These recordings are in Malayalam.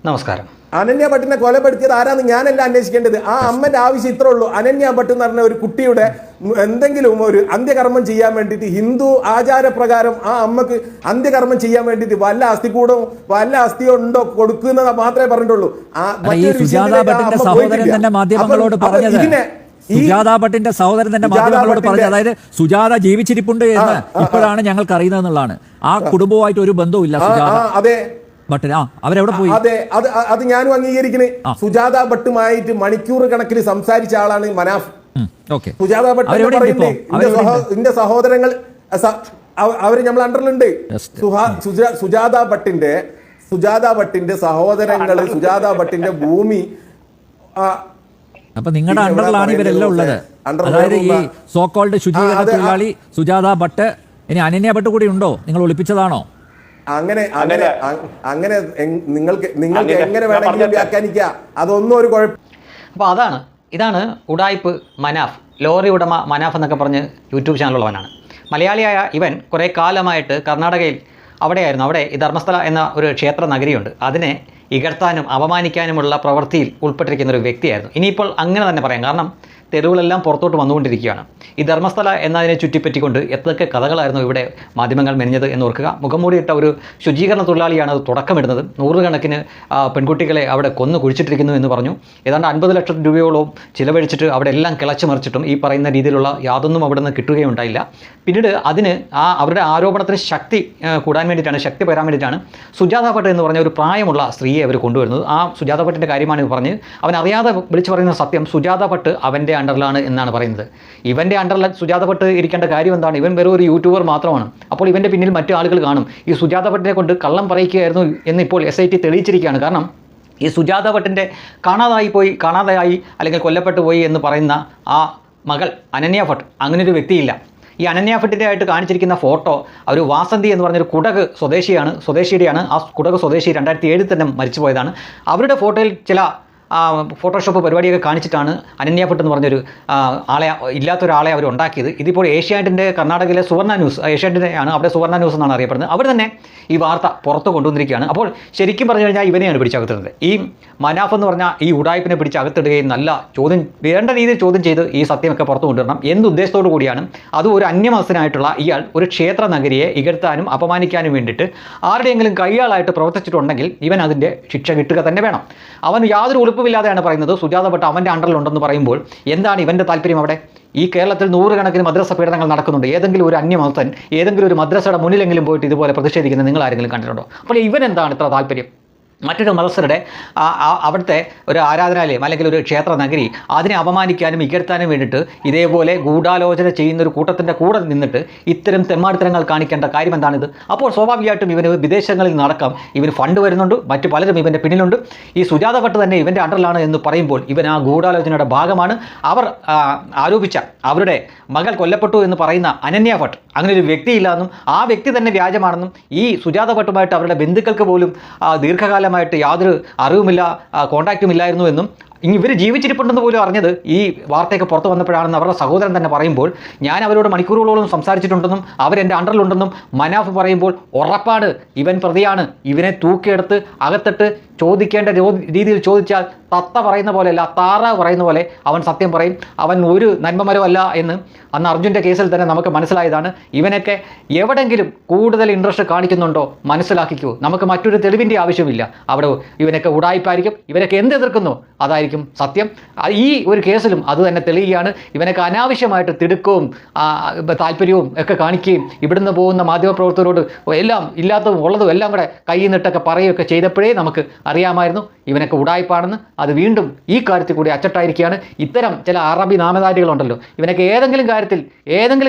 നമസ്കാരം. അനന്യ ഭട്ടിനെ കൊലപ്പെടുത്തിയത് ആരാന്ന് ഞാനല്ല അന്വേഷിക്കേണ്ടത്. ആ അമ്മന്റെ ആവശ്യം ഇത്രേ ഉള്ളൂ. അനന്യ ഭട്ട് എന്ന് പറഞ്ഞ ഒരു കുട്ടിയുടെ എന്തെങ്കിലും ഒരു അന്ത്യകർമ്മം ചെയ്യാൻ വേണ്ടിയിട്ട് ഹിന്ദു ആചാരപ്രകാരം ആ അമ്മക്ക് അന്ത്യകർമ്മം ചെയ്യാൻ വേണ്ടിയിട്ട് വല്ല അസ്ഥികൂടവും വല്ല അസ്ഥിയോ ഉണ്ടോ കൊടുക്കുന്നത് മാത്രമേ പറഞ്ഞിട്ടുള്ളൂ. സുജാത ഭട്ടിന്റെ സഹോദരൻ തന്നെ മാധ്യമങ്ങളോട് പറഞ്ഞത് അതായത് സുജാത ജീവിച്ചിരിപ്പുണ്ട് എന്ന് ഇപ്പോഴാണ് ഞങ്ങൾക്ക് അറിയുന്നത് എന്നുള്ളതാണ്. ആ കുടുംബവുമായിട്ട് ഒരു ബന്ധവുമില്ല സുജാത. അതെ, അവരെവിടെ പോയി? അതെ, അത് ഞാനും അംഗീകരിക്കണേ. സുജാത ഭട്ടുമായിട്ട് മണിക്കൂർ കണക്കിന് സംസാരിച്ച ആളാണ് മനാഫ്. സുജാത ഭട്ട് എന്റെ സഹോദരങ്ങൾ അവര് നമ്മൾ അണ്ടറിലുണ്ട്. സുജാത ഭട്ടിന്റെ സഹോദരങ്ങള്, സുജാത ഭട്ടിന്റെ ഭൂമി. അപ്പൊ നിങ്ങളുടെ അണ്ടറിലാണ് ഇവരെല്ലാം ഉള്ളത്. അതായത് ഈ സോക്കോൾഡ് ശുചീകരണ തൊഴിലാളി സുജാത ഭട്ട്, ഇനി അനന്യ ഭട്ട് കൂടി ഉണ്ടോ? നിങ്ങൾ ഒളിപ്പിച്ചതാണോ? അങ്ങനെ നിങ്ങൾക്ക് എങ്ങനെ വേണമെങ്കിലും വ്യാഖ്യാനിക്കാം. അതൊന്നും ഒരു കുഴപ്പം. അപ്പോൾ ഇതാണ് ഉഡായിപ്പ് മനാഫ്, ലോറി ഉടമ മനാഫ് എന്നൊക്കെ പറഞ്ഞ് യൂട്യൂബ് ചാനലുള്ളവനാണ്. മലയാളിയായ ഇവൻ കുറേ കാലമായിട്ട് കർണാടകയിൽ അവിടെ ഈ ധർമ്മസ്ഥല എന്ന ഒരു ക്ഷേത്ര നഗരിയുണ്ട്. അതിനെ ഇകഴ്ത്താനും അപമാനിക്കാനുമുള്ള പ്രവൃത്തിയിൽ ഉൾപ്പെട്ടിരിക്കുന്ന ഒരു വ്യക്തിയായിരുന്നു. ഇനിയിപ്പോൾ അങ്ങനെ തന്നെ പറയാം, കാരണം തെരുവുകളെല്ലാം പുറത്തോട്ട് വന്നുകൊണ്ടിരിക്കുകയാണ്. ഈ ധർമ്മസ്ഥല എന്നതിനെ ചുറ്റിപ്പറ്റിക്കൊണ്ട് എത്രയൊക്കെ കഥകളായിരുന്നു ഇവിടെ മാധ്യമങ്ങൾ മെനഞ്ഞത് എന്ന് ഓർക്കുക. മുഖംമൂടിയിട്ട ഒരു ശുചീകരണ തൊഴിലാളിയാണ് അത് തുടക്കമിടുന്നത്. നൂറുകണക്കിന് പെൺകുട്ടികളെ അവിടെ കൊന്നു കുഴിച്ചിട്ടിരിക്കുന്നു എന്ന് പറഞ്ഞു. ഏതാണ്ട് 50 ലക്ഷം രൂപയോളം ചിലവഴിച്ചിട്ട് അവിടെ എല്ലാം കിളച്ചു മറിച്ചിട്ടും ഈ പറയുന്ന രീതിയിലുള്ള യാതൊന്നും അവിടെ നിന്ന് കിട്ടുകയുണ്ടായില്ല. പിന്നീട് അതിന് അവരുടെ ആരോപണത്തിന് ശക്തി കൂടാൻ വേണ്ടിയിട്ടാണ്, ശക്തി പകരാൻ വേണ്ടിയിട്ടാണ് സുജാത ഭട്ട് എന്ന് പറഞ്ഞ ഒരു പ്രായമുള്ള സ്ത്രീയെ അവർ കൊണ്ടുവരുന്നത്. ആ സുജാത ഭട്ടിൻ്റെ കാര്യമാണ് പറഞ്ഞ് അവൻ അറിയാതെ വിളിച്ചു പറയുന്ന സത്യം, സുജാത ഭട്ട് അവൻ്റെ അണ്ടറിലാണ് എന്നാണ് പറയുന്നത്. ഇവൻ്റെ അണ്ടറിൽ സുജാത ഭട്ട് ഇരിക്കേണ്ട കാര്യം എന്താണ്? ഇവൻ വെറും ഒരു യൂട്യൂബർ മാത്രമാണ്. അപ്പോൾ ഇവൻ്റെ പിന്നിൽ മറ്റു ആളുകൾ കാണും. ഈ സുജാത ഭട്ടിനെ കൊണ്ട് കള്ളം പറയിക്കുകയായിരുന്നു എന്ന് ഇപ്പോൾ SIT തെളിയിച്ചിരിക്കുകയാണ്. കാരണം ഈ സുജാത ഭട്ടിൻ്റെ കാണാതായി അല്ലെങ്കിൽ കൊല്ലപ്പെട്ടു പോയി എന്ന് പറയുന്ന ആ മകൾ അനന്യ ഭട്ട്, അങ്ങനൊരു വ്യക്തിയില്ല. ഈ അനന്യ ഭട്ടിൻ്റെ ആയിട്ട് കാണിച്ചിരിക്കുന്ന ഫോട്ടോ ഒരു വാസന്തി എന്ന് പറഞ്ഞൊരു സ്വദേശിയുടെയാണ്. ആ കുടക് സ്വദേശി 2007 തന്നെ മരിച്ചുപോയതാണ്. അവരുടെ ഫോട്ടോയിൽ ചില ഫോട്ടോഷോപ്പ് പരിപാടിയൊക്കെ കാണിച്ചിട്ടാണ് അനന്യ ഭട്ട് എന്ന് പറഞ്ഞൊരു ഇല്ലാത്തൊരാളെ അവർ ഉണ്ടാക്കിയത്. ഇതിപ്പോൾ ഏഷ്യാനെറ്റിൻ്റെ കർണാടകയിലെ സുവർണ ന്യൂസ്, ഏഷ്യാനെറ്റിൻ്റെ ആണ്, അവിടെ സുവർണ ന്യൂസ് എന്നാണ് അറിയപ്പെടുന്നത്. അവർ തന്നെ ഈ വാർത്ത പുറത്ത് കൊണ്ടുവന്നിരിക്കുകയാണ്. അപ്പോൾ ശരിക്കും പറഞ്ഞു കഴിഞ്ഞാൽ ഇവനെയാണ് പിടിച്ചകത്തിടുന്നത്. ഈ മനാഫ് എന്ന് പറഞ്ഞാൽ ഈ ഉഡായിപ്പിനെ പിടിച്ചകത്തിടുകയും നല്ല വേണ്ട രീതിയിൽ ചോദ്യം ചെയ്ത് ഈ സത്യമൊക്കെ പുറത്തു കൊണ്ടുവരണം. എന്തുദ്ദേശത്തോടു കൂടിയാണ്? അത് ഒരു അന്യമതസ്ഥനായിട്ടുള്ള ഇയാൾ ഒരു ക്ഷേത്ര നഗരിയെ ഇകഴ്ത്താനും അപമാനിക്കാനും വേണ്ടിയിട്ട് ആരുടെയെങ്കിലും കൈയാളായിട്ട് പ്രവർത്തിച്ചിട്ടുണ്ടെങ്കിൽ ഇവൻ അതിൻ്റെ ശിക്ഷ കിട്ടുക തന്നെ വേണം. അവൻ യാതൊരു ഉളുപ്പുമില്ലാതെയാണ് പറയുന്നത് സുജാത ഭട്ട് അവൻ്റെ അണ്ടറിലുണ്ടെന്ന് പറയുമ്പോൾ എന്താണ് ഇവൻ്റെ താല്പര്യം അവിടെ? ഈ കേരളത്തിൽ നൂറുകണക്കിന് മദ്രസ പീഡനങ്ങൾ നടക്കുന്നുണ്ട്. ഏതെങ്കിലും ഒരു അന്യമതസ്ഥൻ ഏതെങ്കിലും ഒരു മദ്രസയുടെ മുന്നിലെങ്കിലും പോയിട്ട് ഇതുപോലെ പ്രതിഷേധിക്കുന്നത് നിങ്ങൾ ആരെങ്കിലും കണ്ടിട്ടുണ്ടോ? അപ്പോൾ ഇവൻ എന്താണ് ഇത്ര താല്പര്യം? മറ്റൊരു മതസ്ഥരുടെ അവിടുത്തെ ഒരു ആരാധനാലയം അല്ലെങ്കിൽ ഒരു ക്ഷേത്ര നഗരി അതിനെ അപമാനിക്കാനും ഇകഴ്ത്താനും വേണ്ടിയിട്ട് ഇതേപോലെ ഗൂഢാലോചന ചെയ്യുന്ന ഒരു കൂട്ടത്തിൻ്റെ കൂടെ നിന്നിട്ട് ഇത്തരം തെമ്മാടിത്തരങ്ങൾ കാണിക്കേണ്ട കാര്യം എന്താണിത്? അപ്പോൾ സ്വാഭാവികമായിട്ടും ഇവന് വിദേശങ്ങളിൽ നടക്കാം, ഇവന് ഫണ്ട് വരുന്നുണ്ട്, മറ്റു പലരും ഇവൻ്റെ പിന്നിലുണ്ട്. ഈ സുജാത ഭട്ട് തന്നെ ഇവൻ്റെ അണ്ടറിലാണ് എന്ന് പറയുമ്പോൾ ഇവൻ ആ ഗൂഢാലോചനയുടെ ഭാഗമാണ്. അവർ ആരോപിച്ച അവരുടെ മകൾ കൊല്ലപ്പെട്ടു എന്ന് പറയുന്ന അനന്യ ഭട്ട് അങ്ങനെ ഒരു വ്യക്തിയില്ല എന്നും ആ വ്യക്തി തന്നെ വ്യാജമാണെന്നും ഈ സുജാത ഭട്ടുമായിട്ട് അവരുടെ ബന്ധുക്കൾക്ക് പോലും ദീർഘകാലമായിട്ട് യാതൊരു അറിവുമില്ല, കോൺടാക്റ്റും ഇല്ലായിരുന്നു എന്നും ഇവർ ജീവിച്ചിരിപ്പുണ്ടെന്ന് പോലും അറിഞ്ഞത് ഈ വാർത്തയൊക്കെ പുറത്ത് വന്നപ്പോഴാണെന്ന് അവരുടെ സഹോദരൻ തന്നെ പറയുമ്പോൾ ഞാൻ അവരോട് മണിക്കൂറുകളോളം സംസാരിച്ചിട്ടുണ്ടെന്നും അവരെൻ്റെ അണ്ടറിലുണ്ടെന്നും മനാഫ് പറയുമ്പോൾ ഉറപ്പാണ് ഇവൻ പ്രതിയാണ്. ഇവനെ തൂക്കിയെടുത്ത് അകത്തിട്ട് ചോദിക്കേണ്ട രീതിയിൽ ചോദിച്ചാൽ തത്ത പറയുന്ന പോലെയല്ല, താറാവ് പറയുന്ന പോലെ അവൻ സത്യം പറയും. അവൻ ഒരു നന്മമരമല്ല എന്ന് അന്ന് അർജുൻ്റെ കേസിൽ തന്നെ നമുക്ക് മനസ്സിലായതാണ്. ഇവനൊക്കെ എവിടെങ്കിലും കൂടുതൽ ഇൻട്രസ്റ്റ് കാണിക്കുന്നുണ്ടോ മനസ്സിലാക്കിക്കൂ. നമുക്ക് മറ്റൊരു തെളിവിൻ്റെ ആവശ്യമില്ല. അവിടെ ഇവനൊക്കെ ഉടായിപ്പായിരിക്കും. ഇവനൊക്കെ എന്തെതിർക്കുന്നു അതായിരിക്കും സത്യം. ഈ ഒരു കേസിലും അത് തന്നെ തെളിയുകയാണ്. ഇവനൊക്കെ അനാവശ്യമായിട്ട് തിടുക്കവും താല്പര്യവും ഒക്കെ കാണിക്കുകയും ഇവിടുന്ന് പോകുന്ന മാധ്യമപ്രവർത്തകരോട് എല്ലാം ഇല്ലാത്തതും ഉള്ളതും എല്ലാം കൂടെ കയ്യിൽ നിന്നിട്ടൊക്കെ പറയുകയൊക്കെ ചെയ്തപ്പോഴേ നമുക്ക് അറിയാമായിരുന്നു ഇവനൊക്കെ ഉടായിപ്പാണെന്ന്. അത് വീണ്ടും ഈ കാര്യത്തിൽ കൂടി അച്ചട്ടായിരിക്കുകയാണ്. ഇത്തരം ചില അറബി നാമധാരികളുണ്ടല്ലോ, ഇവനൊക്കെ ഏതെങ്കിലും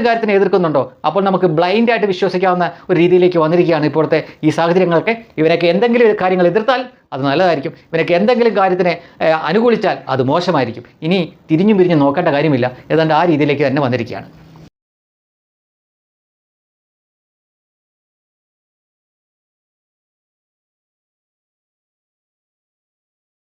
കാര്യത്തിനെ എതിർക്കുന്നുണ്ടോ അപ്പോൾ നമുക്ക് ബ്ലൈൻഡായിട്ട് വിശ്വസിക്കാവുന്ന ഒരു രീതിയിലേക്ക് വന്നിരിക്കുകയാണ് ഇപ്പോഴത്തെ ഈ സാഹചര്യങ്ങളൊക്കെ. ഇവനൊക്കെ എന്തെങ്കിലും കാര്യങ്ങൾ എതിർത്താൽ അത് നല്ലതായിരിക്കും, ഇവനൊക്കെ എന്തെങ്കിലും കാര്യത്തിനെ അനുകൂലിച്ചാൽ അത് മോശമായിരിക്കും. ഇനി തിരിഞ്ഞും പിരിഞ്ഞും നോക്കേണ്ട കാര്യമില്ല. ഏതാണ്ട് ആ രീതിയിലേക്ക് തന്നെ വന്നിരിക്കുകയാണ്.